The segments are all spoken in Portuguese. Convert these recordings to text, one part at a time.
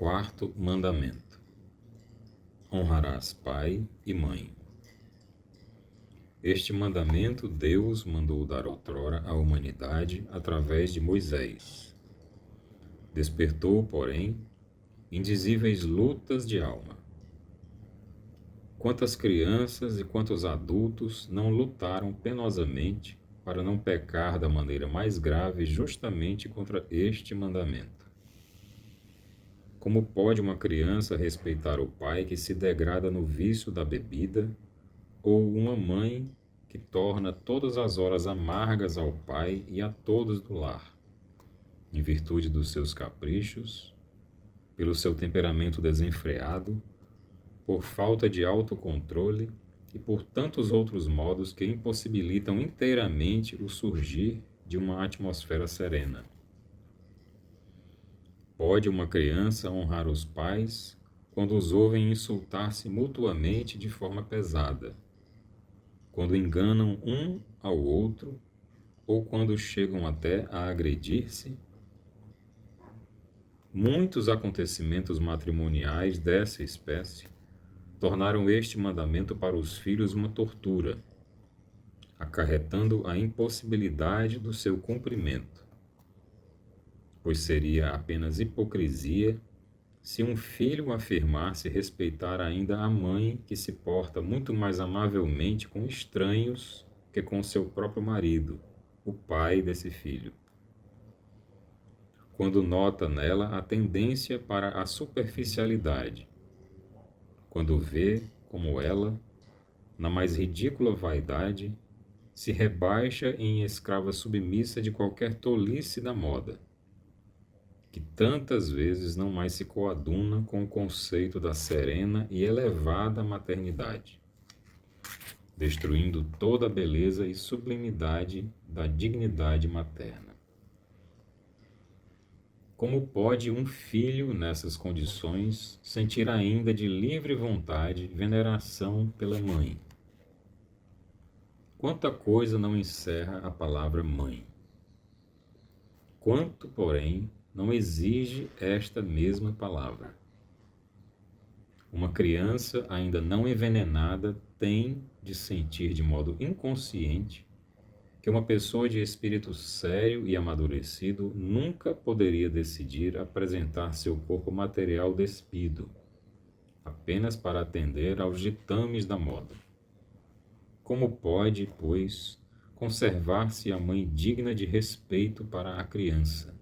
Quarto mandamento: honrarás pai e mãe. Este mandamento Deus mandou dar outrora à humanidade através de Moisés. Despertou, porém, indizíveis lutas de alma. Quantas crianças e quantos adultos não lutaram penosamente para não pecar da maneira mais grave justamente contra este mandamento? Como pode uma criança respeitar o pai que se degrada no vício da bebida, ou uma mãe que torna todas as horas amargas ao pai e a todos do lar, em virtude dos seus caprichos, pelo seu temperamento desenfreado, por falta de autocontrole e por tantos outros modos que impossibilitam inteiramente o surgir de uma atmosfera serena? Pode uma criança honrar os pais quando os ouvem insultar-se mutuamente de forma pesada, quando enganam um ao outro ou quando chegam até a agredir-se? Muitos acontecimentos matrimoniais dessa espécie tornaram este mandamento para os filhos uma tortura, acarretando a impossibilidade do seu cumprimento, pois seria apenas hipocrisia se um filho afirmasse respeitar ainda a mãe que se porta muito mais amavelmente com estranhos que com seu próprio marido, o pai desse filho, quando nota nela a tendência para a superficialidade, quando vê como ela, na mais ridícula vaidade, se rebaixa em escrava submissa de qualquer tolice da moda, que tantas vezes não mais se coaduna com o conceito da serena e elevada maternidade, destruindo toda a beleza e sublimidade da dignidade materna. Como pode um filho, nessas condições, sentir ainda de livre vontade veneração pela mãe? Quanta coisa não encerra a palavra mãe! Quanto, porém, não exige esta mesma palavra? Uma criança ainda não envenenada tem de sentir de modo inconsciente que uma pessoa de espírito sério e amadurecido nunca poderia decidir apresentar seu corpo material despido, apenas para atender aos ditames da moda. Como pode, pois, conservar-se a mãe digna de respeito para a criança?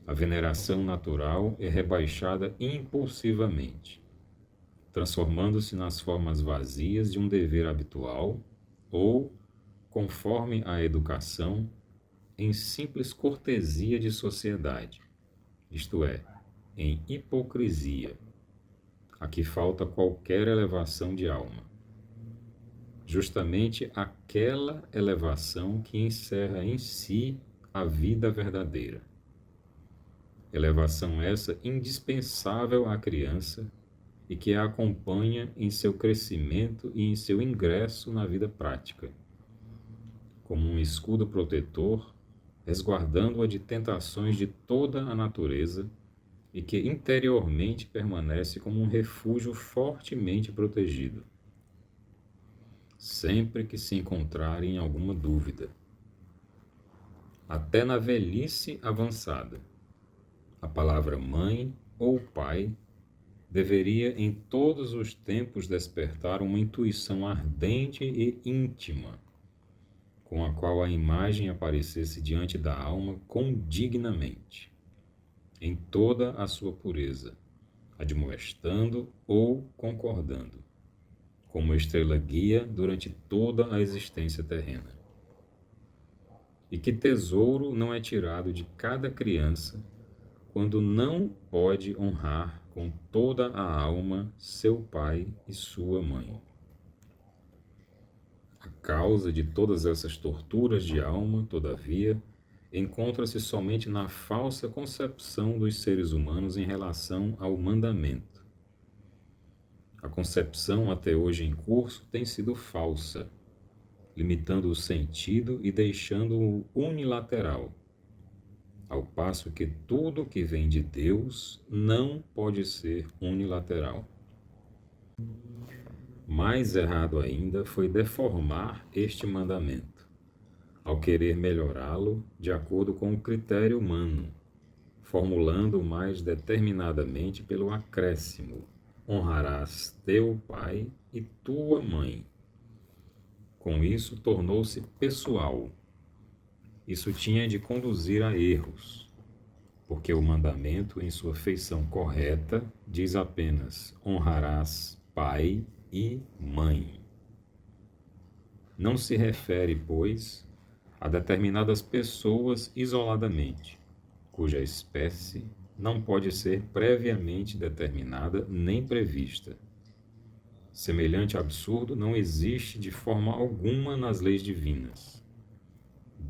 A veneração natural é rebaixada impulsivamente, transformando-se nas formas vazias de um dever habitual ou, conforme a educação, em simples cortesia de sociedade, isto é, em hipocrisia, a que falta qualquer elevação de alma. Justamente aquela elevação que encerra em si a vida verdadeira. Elevação essa indispensável à criança e que a acompanha em seu crescimento e em seu ingresso na vida prática, como um escudo protetor, resguardando-a de tentações de toda a natureza e que interiormente permanece como um refúgio fortemente protegido, sempre que se encontrar em alguma dúvida. Até na velhice avançada, a palavra mãe ou pai deveria em todos os tempos despertar uma intuição ardente e íntima, com a qual a imagem aparecesse diante da alma condignamente, em toda a sua pureza, admoestando ou concordando, como estrela guia durante toda a existência terrena. E que tesouro não é tirado de cada criança quando não pode honrar com toda a alma seu pai e sua mãe. A causa de todas essas torturas de alma, todavia, encontra-se somente na falsa concepção dos seres humanos em relação ao mandamento. A concepção até hoje em curso tem sido falsa, limitando o sentido e deixando-o unilateral, ao passo que tudo que vem de Deus não pode ser unilateral. Mais errado ainda foi deformar este mandamento, ao querer melhorá-lo de acordo com o critério humano, formulando mais determinadamente pelo acréscimo: honrarás teu pai e tua mãe. Com isso, tornou-se pessoal. Isso tinha de conduzir a erros, porque o mandamento, em sua feição correta, diz apenas: honrarás pai e mãe. Não se refere, pois, a determinadas pessoas isoladamente, cuja espécie não pode ser previamente determinada nem prevista. Semelhante absurdo não existe de forma alguma nas leis divinas.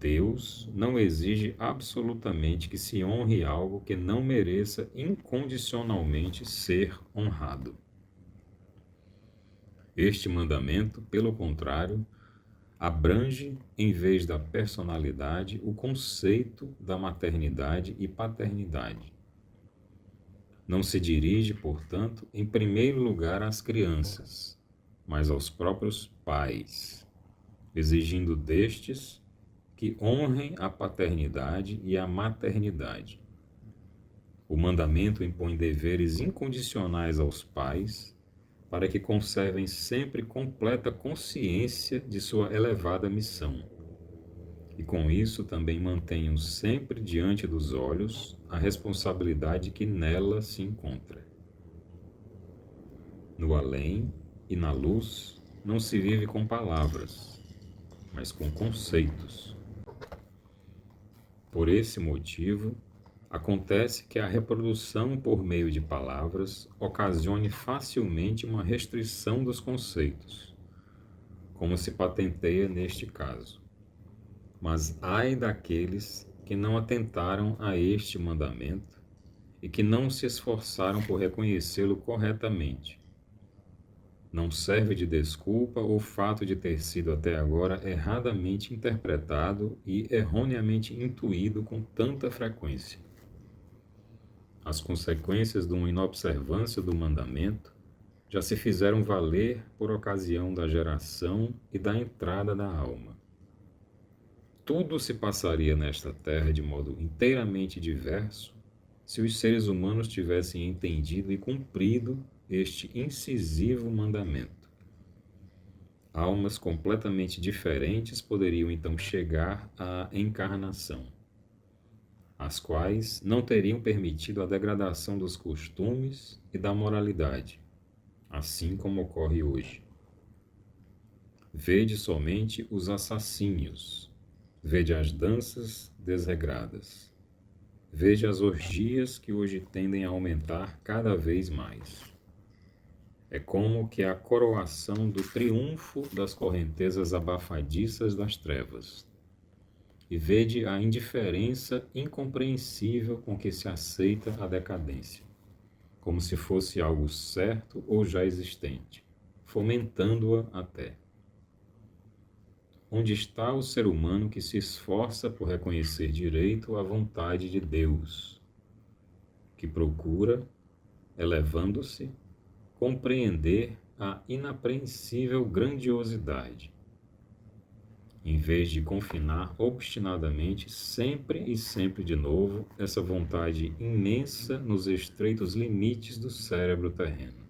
Deus não exige absolutamente que se honre algo que não mereça incondicionalmente ser honrado. Este mandamento, pelo contrário, abrange, em vez da personalidade, o conceito da maternidade e paternidade. Não se dirige, portanto, em primeiro lugar às crianças, mas aos próprios pais, exigindo destes que honrem a paternidade e a maternidade. O mandamento impõe deveres incondicionais aos pais, para que conservem sempre completa consciência de sua elevada missão, e com isso também mantenham sempre diante dos olhos a responsabilidade que nela se encontra. No além e na luz não se vive com palavras, mas com conceitos. Por esse motivo, acontece que a reprodução por meio de palavras ocasione facilmente uma restrição dos conceitos, como se patenteia neste caso. Mas ai daqueles que não atentaram a este mandamento e que não se esforçaram por reconhecê-lo corretamente. Não serve de desculpa o fato de ter sido até agora erradamente interpretado e erroneamente intuído com tanta frequência. As consequências de uma inobservância do mandamento já se fizeram valer por ocasião da geração e da entrada da alma. Tudo se passaria nesta terra de modo inteiramente diverso se os seres humanos tivessem entendido e cumprido este incisivo mandamento. Almas completamente diferentes poderiam então chegar à encarnação, as quais não teriam permitido a degradação dos costumes e da moralidade, assim como ocorre hoje. Vede somente os assassínios, vede as danças desregradas, vede as orgias que hoje tendem a aumentar cada vez mais. É como que a coroação do triunfo das correntezas abafadiças das trevas. E vede a indiferença incompreensível com que se aceita a decadência, como se fosse algo certo ou já existente, fomentando-a até. Onde está o ser humano que se esforça por reconhecer direito à vontade de Deus, que procura, elevando-se, compreender a inapreensível grandiosidade, em vez de confinar obstinadamente sempre e sempre de novo essa vontade imensa nos estreitos limites do cérebro terreno?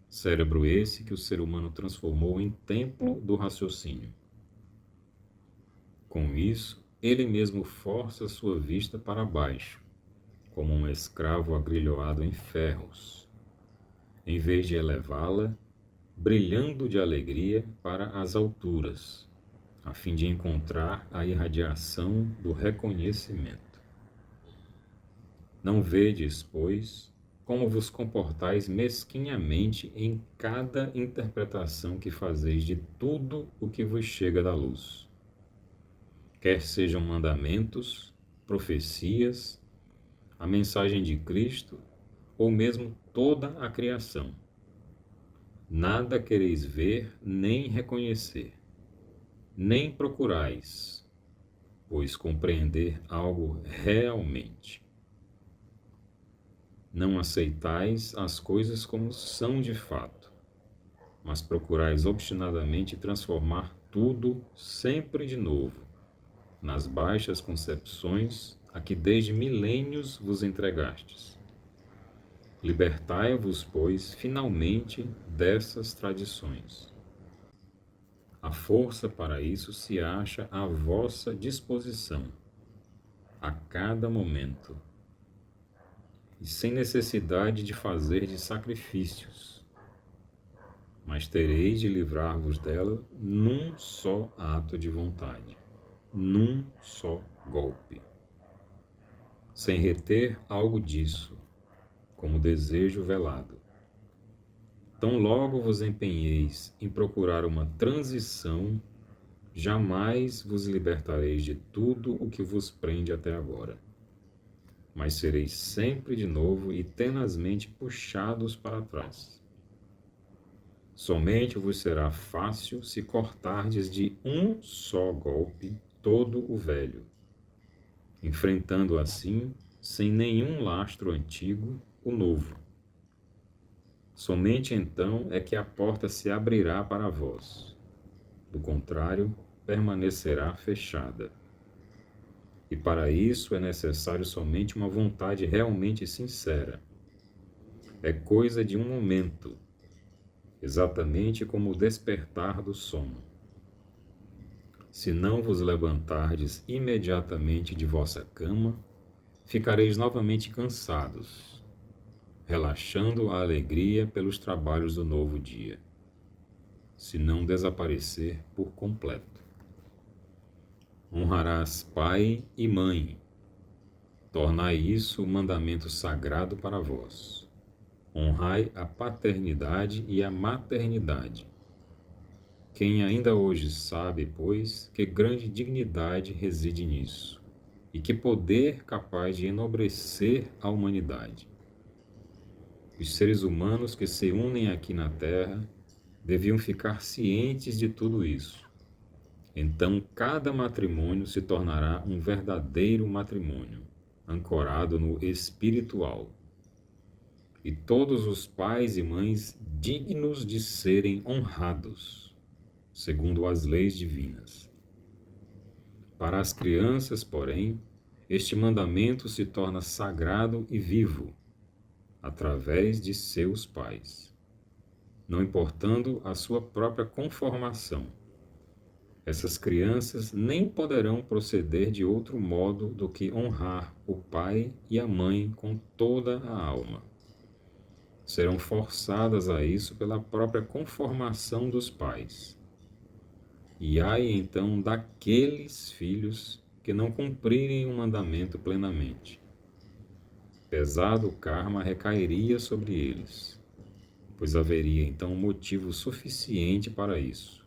Cérebro esse que o ser humano transformou em templo do raciocínio. Com isso, ele mesmo força sua vista para baixo, como um escravo agrilhoado em ferros, em vez de elevá-la, brilhando de alegria para as alturas, a fim de encontrar a irradiação do reconhecimento. Não vedes, pois, como vos comportais mesquinhamente em cada interpretação que fazeis de tudo o que vos chega da luz, quer sejam mandamentos, profecias, a mensagem de Cristo ou mesmo toda a criação. Nada quereis ver nem reconhecer, nem procurais, pois compreender algo realmente. Não aceitais as coisas como são de fato, mas procurais obstinadamente transformar tudo sempre de novo, nas baixas concepções a que desde milênios vos entregastes. Libertai-vos, pois, finalmente dessas tradições. A força para isso se acha à vossa disposição, a cada momento, e sem necessidade de fazer de sacrifícios, mas tereis de livrar-vos dela num só ato de vontade, num só golpe, sem reter algo disso, como desejo velado. Tão logo vos empenheis em procurar uma transição, jamais vos libertareis de tudo o que vos prende até agora, mas sereis sempre de novo e tenazmente puxados para trás. Somente vos será fácil se cortardes de um só golpe todo o velho, enfrentando assim, sem nenhum lastro antigo, o novo. Somente então é que a porta se abrirá para vós. Do contrário, permanecerá fechada. E para isso é necessário somente uma vontade realmente sincera. É coisa de um momento, exatamente como o despertar do sono. Se não vos levantardes imediatamente de vossa cama, ficareis novamente cansados, relaxando a alegria pelos trabalhos do novo dia, se não desaparecer por completo. Honrarás pai e mãe. Tornai isso um mandamento sagrado para vós. Honrai a paternidade e a maternidade. Quem ainda hoje sabe, pois, que grande dignidade reside nisso, e que poder capaz de enobrecer a humanidade. Os seres humanos que se unem aqui na Terra deviam ficar cientes de tudo isso. Então, cada matrimônio se tornará um verdadeiro matrimônio, ancorado no espiritual. E todos os pais e mães dignos de serem honrados, segundo as leis divinas. Para as crianças, porém, este mandamento se torna sagrado e vivo, através de seus pais, não importando a sua própria conformação. Essas crianças nem poderão proceder de outro modo do que honrar o pai e a mãe com toda a alma. Serão forçadas a isso pela própria conformação dos pais. E ai então daqueles filhos que não cumprirem o mandamento plenamente. Pesado karma recairia sobre eles, pois haveria então motivo suficiente para isso.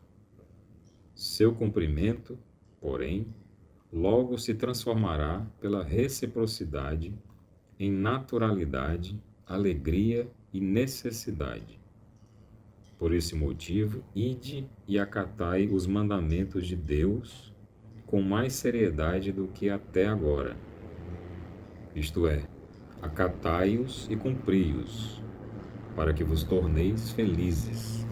Seu cumprimento, porém, logo se transformará pela reciprocidade em naturalidade, alegria e necessidade. Por esse motivo, ide e acatai os mandamentos de Deus com mais seriedade do que até agora. Isto é, acatai-os e cumpri-os, para que vos torneis felizes.